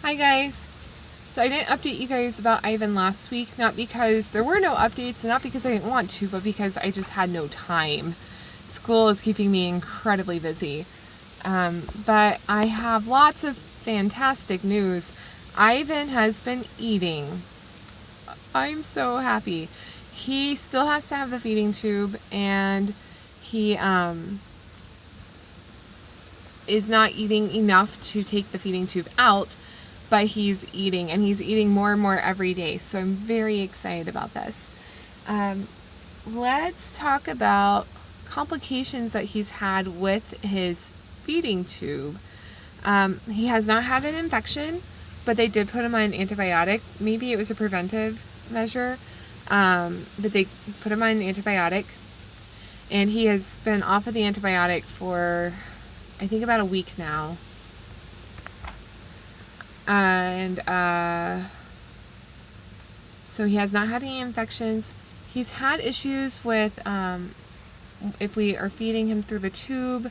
Hi guys. So I didn't update you guys about Ivan last week, not because there were no updates, and not because I didn't want to, but because I just had no time. School is keeping me incredibly busy. But I have lots of fantastic news. Ivan has been eating. I'm so happy. He still has to have the feeding tube, and he is not eating enough to take the feeding tube out, but he's eating, and he's eating more and more every day, so I'm very excited about this. Let's talk about complications that he's had with his feeding tube. He has not had an infection, but they did put him on an antibiotic. Maybe it was a preventive measure, but they put him on an antibiotic, and he has been off of the antibiotic for, I think, about a week now. So he has not had any infections. He's had issues with, if we are feeding him through the tube,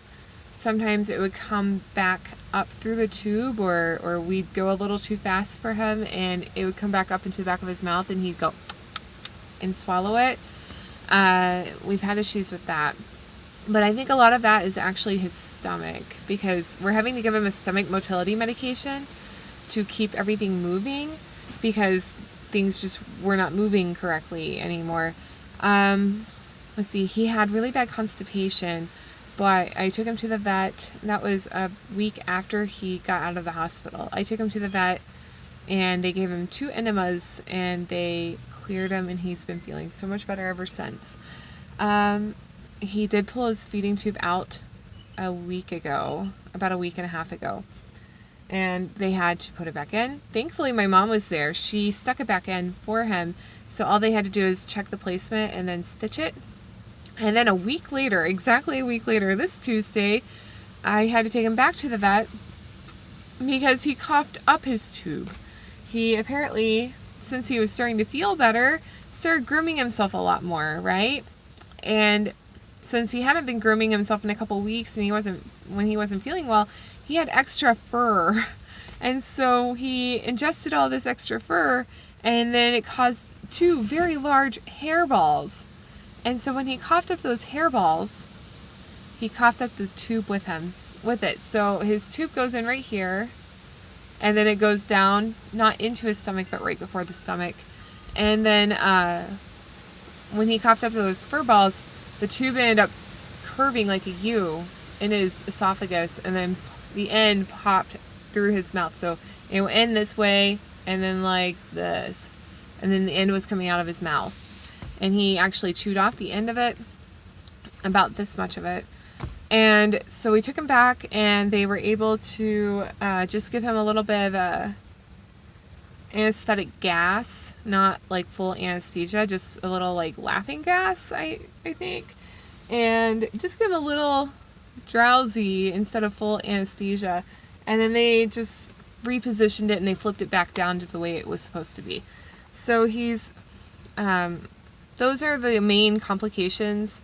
sometimes it would come back up through the tube, or we'd go a little too fast for him, and it would come back up into the back of his mouth, and he'd go and swallow it. We've had issues with that. But I think a lot of that is actually his stomach, because we're having to give him a stomach motility medication to keep everything moving, because things just were not moving correctly anymore. Let's see, he had really bad constipation, but I took him to the vet. That was a week after he got out of the hospital. I took him to the vet, and they gave him 2 enemas, and they cleared him, and he's been feeling so much better ever since. He did pull his feeding tube out a week ago, about a week and a half ago, and they had to put it back in. Thankfully, my mom was there. She stuck it back in for him, so all they had to do is check the placement and then stitch it. And then a week later, exactly a week later, this Tuesday, I had to take him back to the vet because he coughed up his tube. He apparently, since he was starting to feel better, started grooming himself a lot more, right? And since he hadn't been grooming himself in a couple weeks, and when he wasn't feeling well, he had extra fur. And so he ingested all this extra fur, and then it caused 2 very large hairballs. And so when he coughed up those hairballs, he coughed up the tube with it. So his tube goes in right here, and then it goes down, not into his stomach, but right before the stomach. And then when he coughed up those fur balls, the tube ended up curving like a U in his esophagus, and then the end popped through his mouth. So it went in this way, and then like this, and then the end was coming out of his mouth. And he actually chewed off the end of it, about this much of it. And so we took him back, and they were able to just give him a little bit of anesthetic gas, not like full anesthesia, just a little like laughing gas, I think. And just give him a little drowsy instead of full anesthesia. And then they just repositioned it, and they flipped it back down to the way it was supposed to be. So he's, those are the main complications,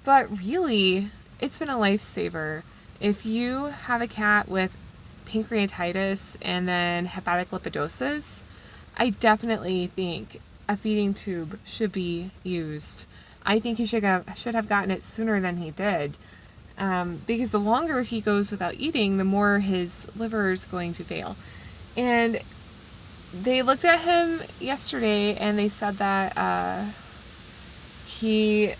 but really, it's been a lifesaver. If you have a cat with pancreatitis and then hepatic lipidosis, I definitely think a feeding tube should be used. I think he should have gotten it sooner than he did, because the longer he goes without eating, the more his liver is going to fail. And they looked at him yesterday, and they said that he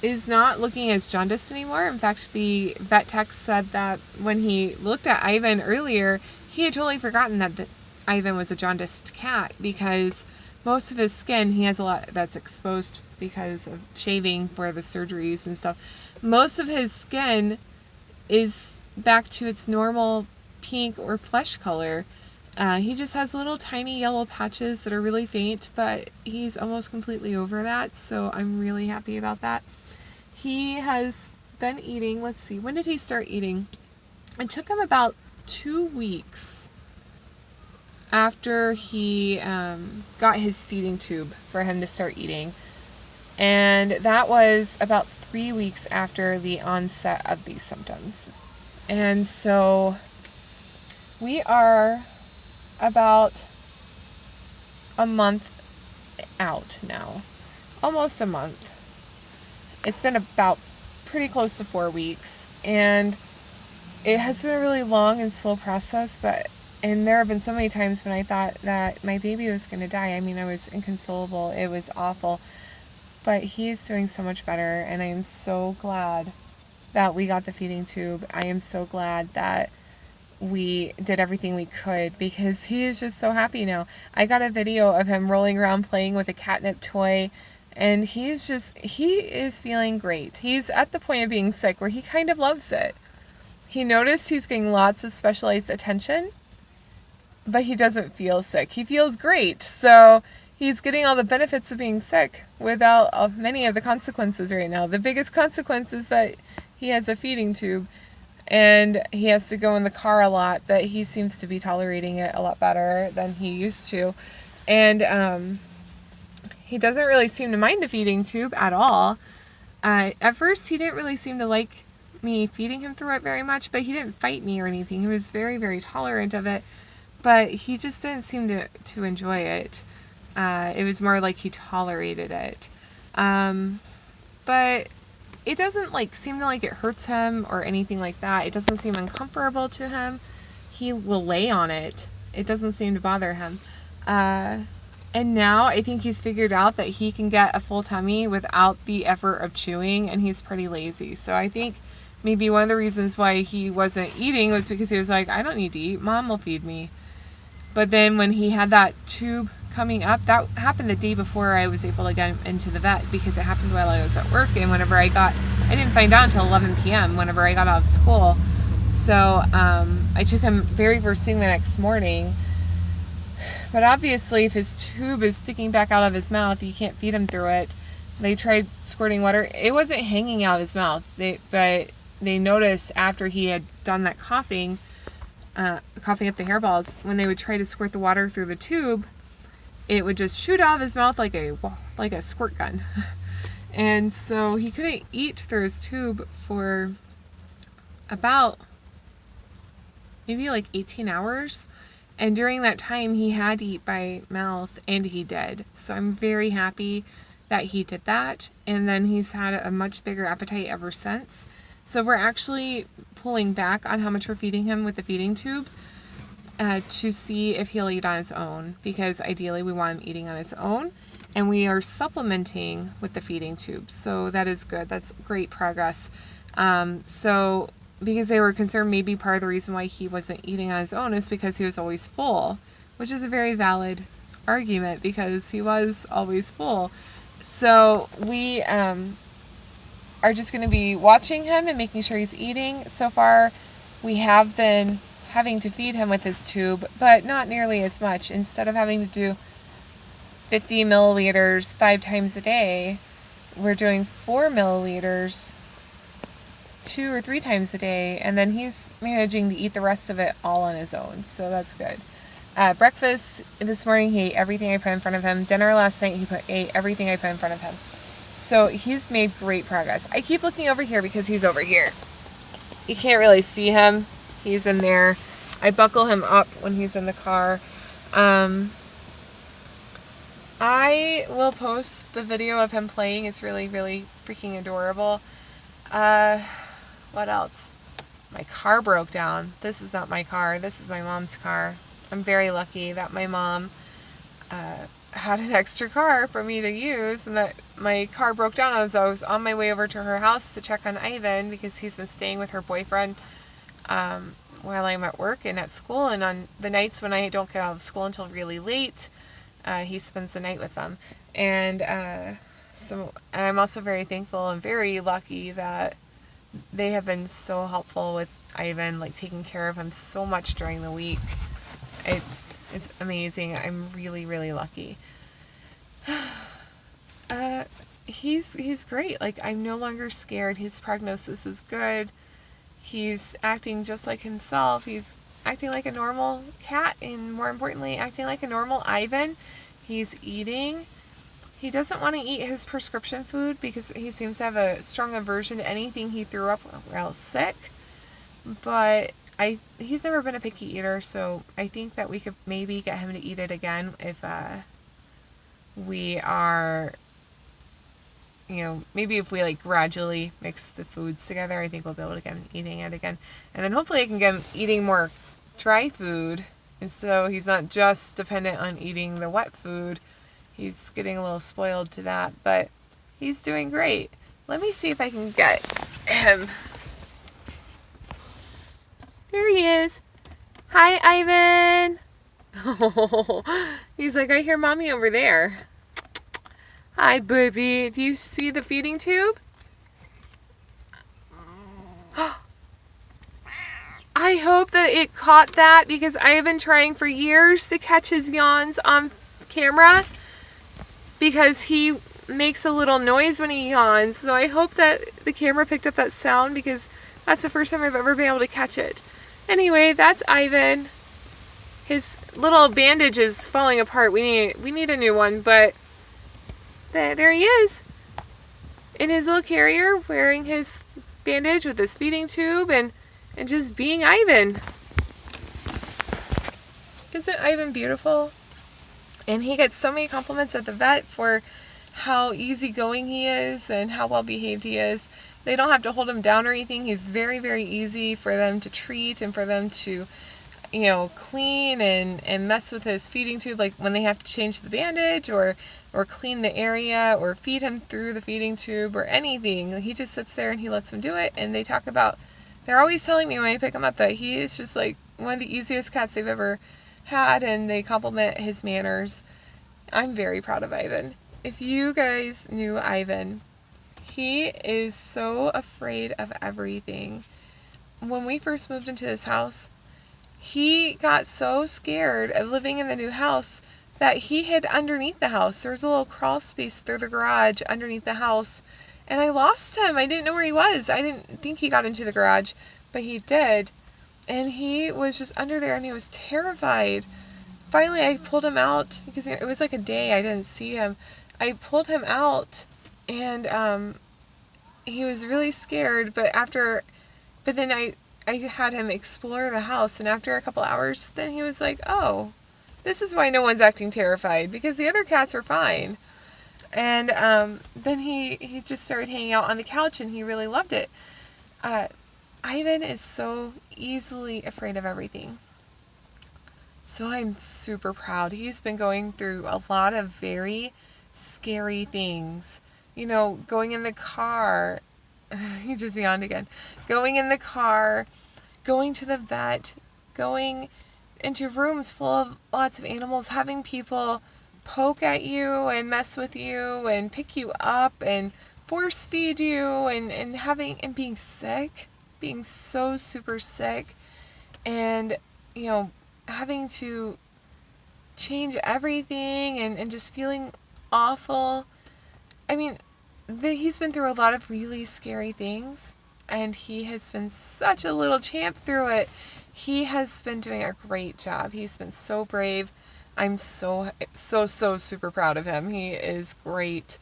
is not looking as jaundiced anymore. In fact, the vet tech said that when he looked at Ivan earlier, he had totally forgotten that Ivan was a jaundiced cat, because most of his skin, he has a lot that's exposed because of shaving for the surgeries and stuff. Most of his skin is back to its normal pink or flesh color. He just has little tiny yellow patches that are really faint, but he's almost completely over that, so I'm really happy about that. He has been eating, let's see, when did he start eating? It took him about 2 weeks after he got his feeding tube for him to start eating. And that was about 3 weeks after the onset of these symptoms. And so we are about a month out now. Almost a month. It's been about pretty close to 4 weeks, and it has been a really long and slow process, and there have been so many times when I thought that my baby was going to die. I mean, I was inconsolable. It was awful. But he's doing so much better, and I am so glad that we got the feeding tube. I am so glad that we did everything we could, because he is just so happy now. I got a video of him rolling around playing with a catnip toy, and he is feeling great. He's at the point of being sick where he kind of loves it. He noticed he's getting lots of specialized attention, but he doesn't feel sick. He feels great. So he's getting all the benefits of being sick without many of the consequences right now. The biggest consequence is that he has a feeding tube and he has to go in the car a lot, but he seems to be tolerating it a lot better than he used to. And he doesn't really seem to mind the feeding tube at all. At first, he didn't really seem to like me feeding him through it very much, but he didn't fight me or anything. He was very, very tolerant of it, but he just didn't seem to enjoy it. It was more like he tolerated it. But it doesn't seem like it hurts him or anything like that. It doesn't seem uncomfortable to him. He will lay on it. It doesn't seem to bother him. And now I think he's figured out that he can get a full tummy without the effort of chewing, and he's pretty lazy. So I think maybe one of the reasons why he wasn't eating was because he was like, I don't need to eat. Mom will feed me. But then when he had that tube coming up, that happened the day before I was able to get him into the vet, because it happened while I was at work, and I didn't find out until 11 p.m. whenever I got out of school. So I took him very first thing the next morning. But obviously, if his tube is sticking back out of his mouth, you can't feed him through it. They tried squirting water. It wasn't hanging out of his mouth. But they noticed after he had done that coughing up the hairballs, when they would try to squirt the water through the tube, it would just shoot out of his mouth like a squirt gun. And so he couldn't eat through his tube for about maybe 18 hours. And during that time, he had to eat by mouth, and he did. So I'm very happy that he did that. And then he's had a much bigger appetite ever since. So we're actually pulling back on how much we're feeding him with the feeding tube to see if he'll eat on his own, because ideally we want him eating on his own. And we are supplementing with the feeding tube. So that is good. That's great progress. Because they were concerned maybe part of the reason why he wasn't eating on his own is because he was always full, which is a very valid argument, because he was always full. So we are just going to be watching him and making sure he's eating. So far, we have been having to feed him with his tube, but not nearly as much. Instead of having to do 50 milliliters 5 times a day, we're doing 4 milliliters 2 or 3 times a day, and then he's managing to eat the rest of it all on his own, so that's good. Breakfast this morning, he ate everything I put in front of him. Dinner last night, he ate everything I put in front of him. So he's made great progress. I keep looking over here because he's over here. You can't really see him. He's in there. I buckle him up when he's in the car. I will post the video of him playing. It's really, really freaking adorable. What else? My car broke down. This is not my car. This is my mom's car. I'm very lucky that my mom had an extra car for me to use, and that my car broke down as I was on my way over to her house to check on Ivan, because he's been staying with her boyfriend while I'm at work and at school, and on the nights when I don't get out of school until really late, he spends the night with them. And so I'm also very thankful and very lucky that they have been so helpful with Ivan, taking care of him so much during the week. It's amazing. I'm really, really lucky. He's great. I'm no longer scared. His prognosis is good. He's acting just like himself. He's acting like a normal cat, and more importantly, acting like a normal Ivan. He's eating. He doesn't want to eat his prescription food because he seems to have a strong aversion to anything he threw up while sick. But he's never been a picky eater, so I think that we could maybe get him to eat it again if we are, maybe if we like gradually mix the foods together, I think we'll be able to get him eating it again. And then hopefully I can get him eating more dry food, and so he's not just dependent on eating the wet food. He's getting a little spoiled to that, but he's doing great. Let me see if I can get him. There he is. Hi, Ivan. He's like, I hear mommy over there. Hi, baby. Do you see the feeding tube? I hope that it caught that, because I have been trying for years to catch his yawns on camera, because he makes a little noise when he yawns. So I hope that the camera picked up that sound, because that's the first time I've ever been able to catch it. Anyway, that's Ivan. His little bandage is falling apart. We need a new one, but there he is in his little carrier, wearing his bandage with his feeding tube and just being Ivan. Isn't Ivan beautiful? And he gets so many compliments at the vet for how easygoing he is and how well behaved he is. They don't have to hold him down or anything. He's very, very easy for them to treat and for them to, clean and mess with his feeding tube, like when they have to change the bandage or clean the area or feed him through the feeding tube or anything. He just sits there and he lets them do it. And they're always telling me when I pick him up that he is just like one of the easiest cats they've ever had, and they compliment his manners. I'm very proud of Ivan. If you guys knew Ivan, he is so afraid of everything. When we first moved into this house, he got so scared of living in the new house that he hid underneath the house. There was a little crawl space through the garage underneath the house, and I lost him. I didn't know where he was. I didn't think he got into the garage, but he did. And he was just under there, and he was terrified. Finally, I pulled him out, because it was like a day I didn't see him. I pulled him out, and he was really scared, but then I had him explore the house, and after a couple hours, then he was like, oh, this is why no one's acting terrified, because the other cats are fine. And then he just started hanging out on the couch, and he really loved it. Ivan is so easily afraid of everything. So I'm super proud. He's been going through a lot of very scary things. Going in the car. He just yawned again. Going in the car, going to the vet, going into rooms full of lots of animals, having people poke at you and mess with you and pick you up and force feed you and being sick, being so super sick, and having to change everything and just feeling awful. I mean, he's been through a lot of really scary things, and he has been such a little champ through it. He has been doing a great job. He's been so brave. I'm so super proud of him. He is great.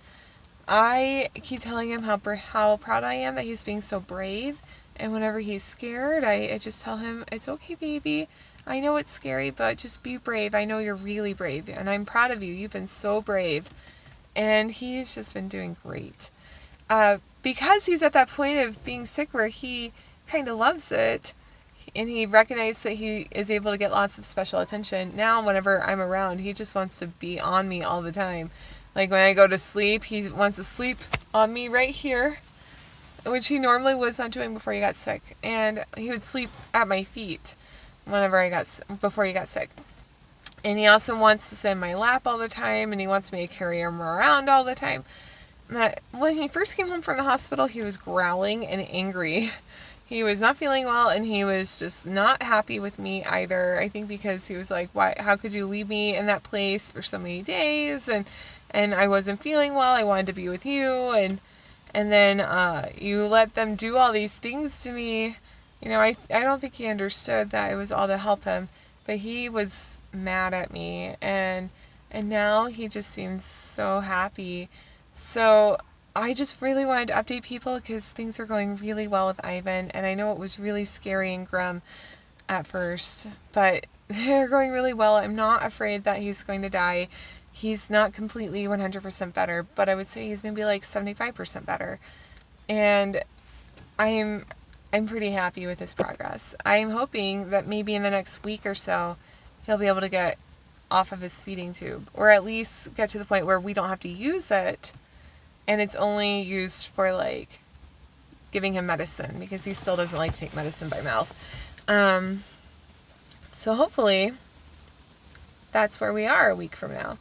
I keep telling him how proud I am that he's being so brave, and whenever he's scared, I just tell him, it's okay, baby. I know it's scary, but just be brave. I know you're really brave, and I'm proud of you. You've been so brave. And he's just been doing great. Because he's at that point of being sick where he kind of loves it, and he recognized that he is able to get lots of special attention. Now, whenever I'm around, he just wants to be on me all the time. Like when I go to sleep, he wants to sleep on me right here, which he normally was not doing before he got sick. And he would sleep at my feet before he got sick. And he also wants to sit in my lap all the time, and he wants me to carry him around all the time. When he first came home from the hospital, he was growling and angry. He was not feeling well, and he was just not happy with me either. I think because he was like, "Why? How could you leave me in that place for so many days?" And I wasn't feeling well. I wanted to be with you, and then you let them do all these things to me. I don't think he understood that it was all to help him. But he was mad at me, and now he just seems so happy. So I just really wanted to update people because things are going really well with Ivan, and I know it was really scary and grim at first, but they're going really well. I'm not afraid that he's going to die. He's not completely 100% better, but I would say he's maybe like 75% better. And I'm pretty happy with his progress. I am hoping that maybe in the next week or so, he'll be able to get off of his feeding tube, or at least get to the point where we don't have to use it, and it's only used for like giving him medicine, because he still doesn't like to take medicine by mouth. So hopefully that's where we are a week from now.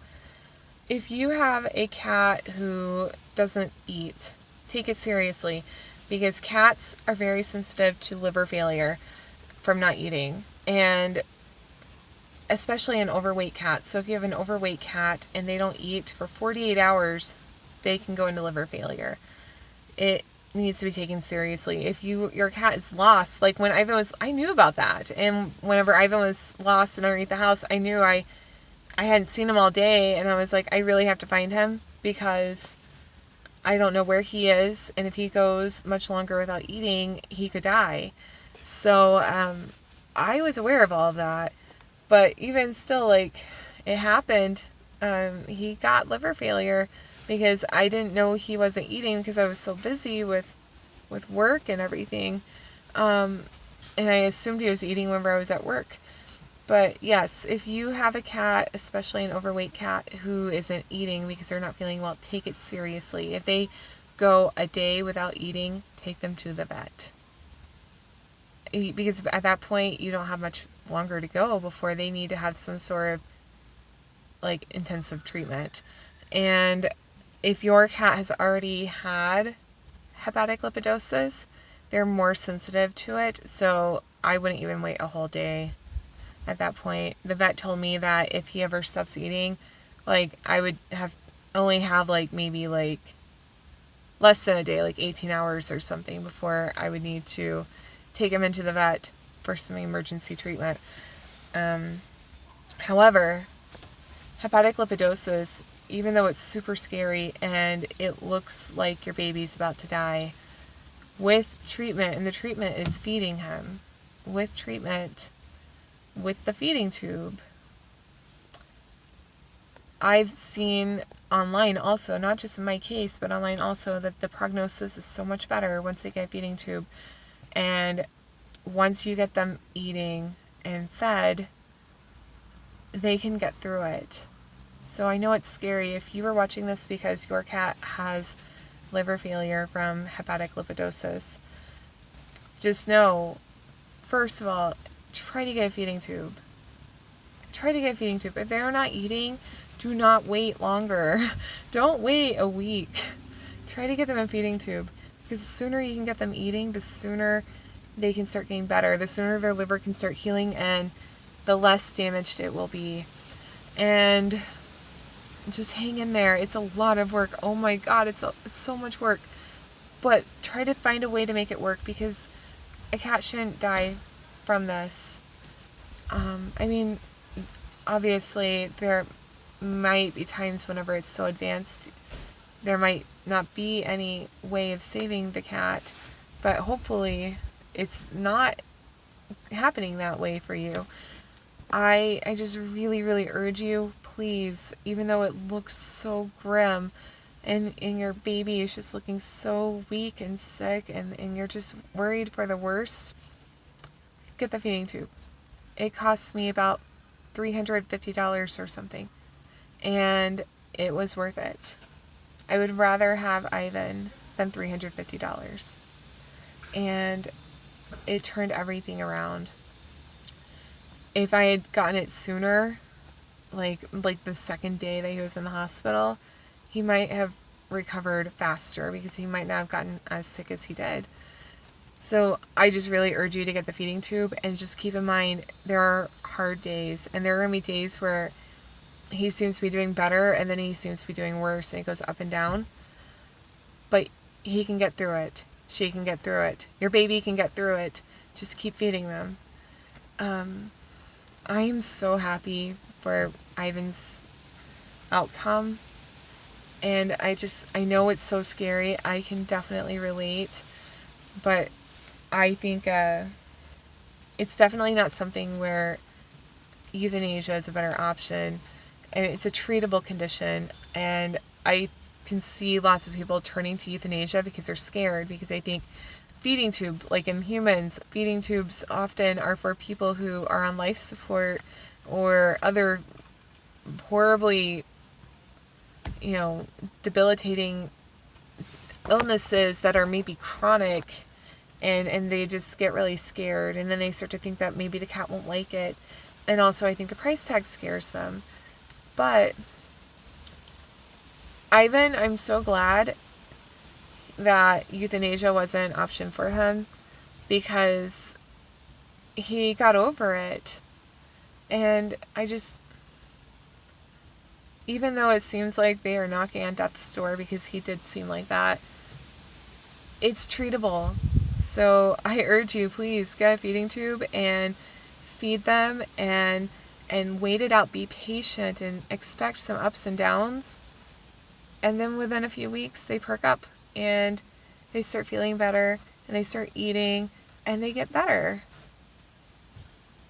If you have a cat who doesn't eat, take it seriously, because cats are very sensitive to liver failure from not eating, and especially an overweight cat. So if you have an overweight cat and they don't eat for 48 hours, they can go into liver failure. It needs to be taken seriously. If your cat is lost, like when Ivan was, I knew about that. And whenever Ivan was lost and underneath the house, I knew I hadn't seen him all day, and I was like, I really have to find him, because I don't know where he is, and if he goes much longer without eating, he could die. So I was aware of all of that, but even still, like, it happened. He got liver failure because I didn't know he wasn't eating, because I was so busy with work and everything, and I assumed he was eating whenever I was at work. But yes, if you have a cat, especially an overweight cat, who isn't eating because they're not feeling well, take it seriously. If they go a day without eating, take them to the vet. Because at that point, you don't have much longer to go before they need to have some sort of like intensive treatment. And if your cat has already had hepatic lipidosis, they're more sensitive to it. So I wouldn't even wait a whole day. At that point, the vet told me that if he ever stops eating, like, I would only have like maybe like less than a day, like 18 hours or something, before I would need to take him into the vet for some emergency treatment. However, hepatic lipidosis, even though it's super scary and it looks like your baby's about to die, with treatment, and the treatment is feeding him, with treatment, with the feeding tube, I've seen online also, not just in my case, but online also, that the prognosis is so much better once they get a feeding tube. And once you get them eating and fed, they can get through it. So I know it's scary. If you are watching this because your cat has liver failure from hepatic lipidosis, just know, first of all, try to get a feeding tube. Try to get a feeding tube. If they're not eating, do not wait longer. Don't wait a week. Try to get them a feeding tube, because the sooner you can get them eating, the sooner they can start getting better, the sooner their liver can start healing, and the less damaged it will be. And just hang in there. It's a lot of work. Oh my God, it's so much work. But try to find a way to make it work, because a cat shouldn't die from this. I mean, obviously there might be times whenever it's so advanced, there might not be any way of saving the cat, but hopefully it's not happening that way for you. I just really, really urge you, please, even though it looks so grim, and your baby is just looking so weak and sick, and you're just worried for the worst, get the feeding tube. It costs me about $350 or something, and it was worth it. I would rather have Ivan than $350, and it turned everything around. If I had gotten it sooner, like the second day that he was in the hospital, he might have recovered faster, because he might not have gotten as sick as he did. So I just really urge you to get the feeding tube, and just keep in mind, there are hard days, and there are going to be days where he seems to be doing better, and then he seems to be doing worse, and it goes up and down. But he can get through it. She can get through it. Your baby can get through it. Just keep feeding them. I am so happy for Ivan's outcome, and I know it's so scary. I can definitely relate, but I think it's definitely not something where euthanasia is a better option. And it's a treatable condition, and I can see lots of people turning to euthanasia because they're scared, because they think feeding tube, like in humans, feeding tubes often are for people who are on life support or other horribly, debilitating illnesses that are maybe chronic, and they just get really scared, and then they start to think that maybe the cat won't like it. And also I think the price tag scares them. But I'm so glad that euthanasia wasn't an option for him, because he got over it. And even though it seems like they are knocking on death's door, because he did seem like that, it's treatable. So I urge you, please get a feeding tube and feed them, and wait it out. Be patient and expect some ups and downs. And then within a few weeks, they perk up and they start feeling better, and they start eating, and they get better.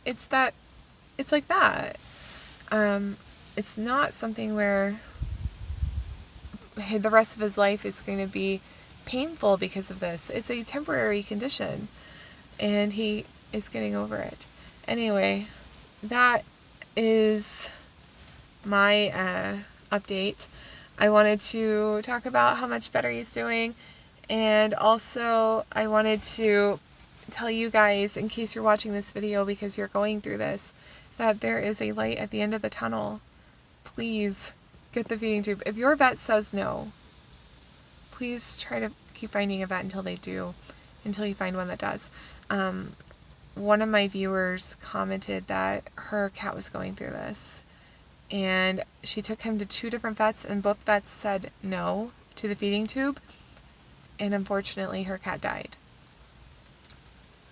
It's like that. It's not something where the rest of his life is going to be painful because of this. It's a temporary condition, and he is getting over it. Anyway, that is my update. I wanted to talk about how much better he's doing, and also I wanted to tell you guys, in case you're watching this video because you're going through this, that there is a light at the end of the tunnel. Please get the feeding tube. If your vet says no, please try to keep finding a vet until you find one that does. One of my viewers commented that her cat was going through this, and she took him to 2 different vets, and both vets said no to the feeding tube, and unfortunately her cat died.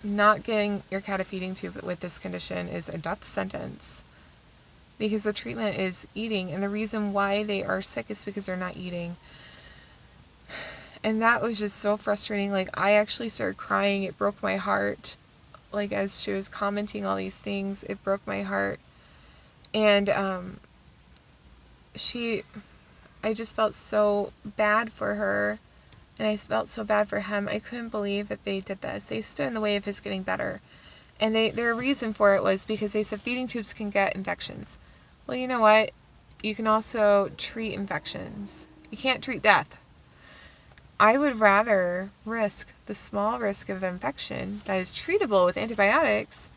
Not getting your cat a feeding tube with this condition is a death sentence, because the treatment is eating, and the reason why they are sick is because they're not eating. And that was just so frustrating. Like, I actually started crying. It broke my heart. Like, as she was commenting all these things, it broke my heart. And I just felt so bad for her, and I felt so bad for him. I couldn't believe that they did this. They stood in the way of his getting better. And their reason for it was because they said feeding tubes can get infections. Well, you know what? You can also treat infections. You can't treat death. I would rather risk the small risk of infection that is treatable with antibiotics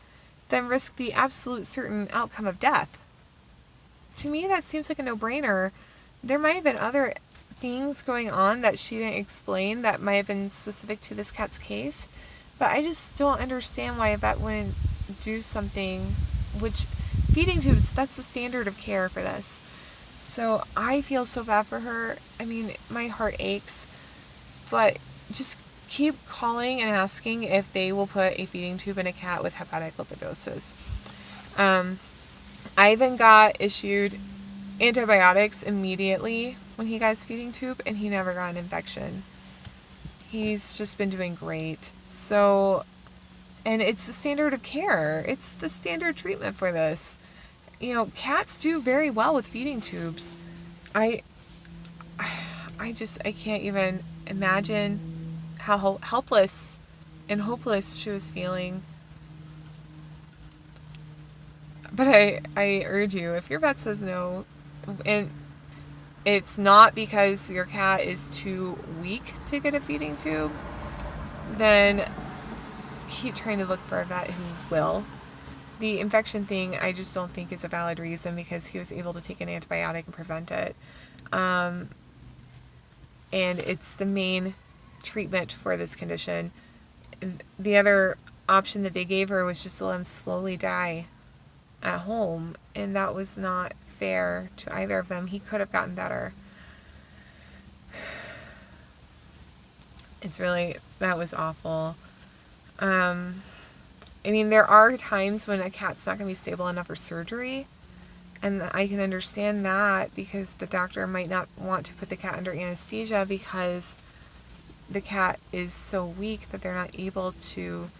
than risk the absolute certain outcome of death. To me, that seems like a no-brainer. There might have been other things going on that she didn't explain that might have been specific to this cat's case, but I just don't understand why a vet wouldn't do something, which feeding tubes, that's the standard of care for this. So I feel so bad for her. I mean, my heart aches. But just keep calling and asking if they will put a feeding tube in a cat with hepatic lipidosis. Ivan got issued antibiotics immediately when he got his feeding tube, and he never got an infection. He's just been doing great. So, and it's the standard of care. It's the standard treatment for this. Cats do very well with feeding tubes. I can't even imagine how helpless and hopeless she was feeling. But I urge you, if your vet says no, and it's not because your cat is too weak to get a feeding tube, then keep trying to look for a vet who will. The infection thing, I just don't think is a valid reason, because he was able to take an antibiotic and prevent it. And it's the main treatment for this condition. The other option that they gave her was just to let him slowly die at home, and that was not fair to either of them. He could have gotten better. That was awful. I mean, there are times when a cat's not going to be stable enough for surgery, and I can understand that, because the doctor might not want to put the cat under anesthesia because the cat is so weak that they're not able to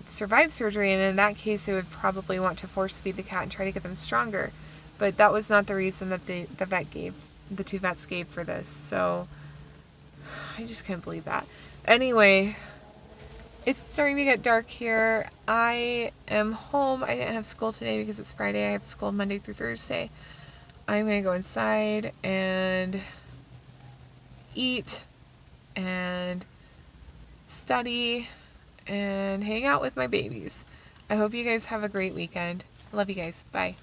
survive surgery, and in that case, they would probably want to force feed the cat and try to get them stronger. But that was not the reason that the two vets gave for this. So I just couldn't believe that. Anyway, it's starting to get dark here. I am home. I didn't have school today because it's Friday. I have school Monday through Thursday. I'm going to go inside and eat and study and hang out with my babies. I hope you guys have a great weekend. I love you guys. Bye.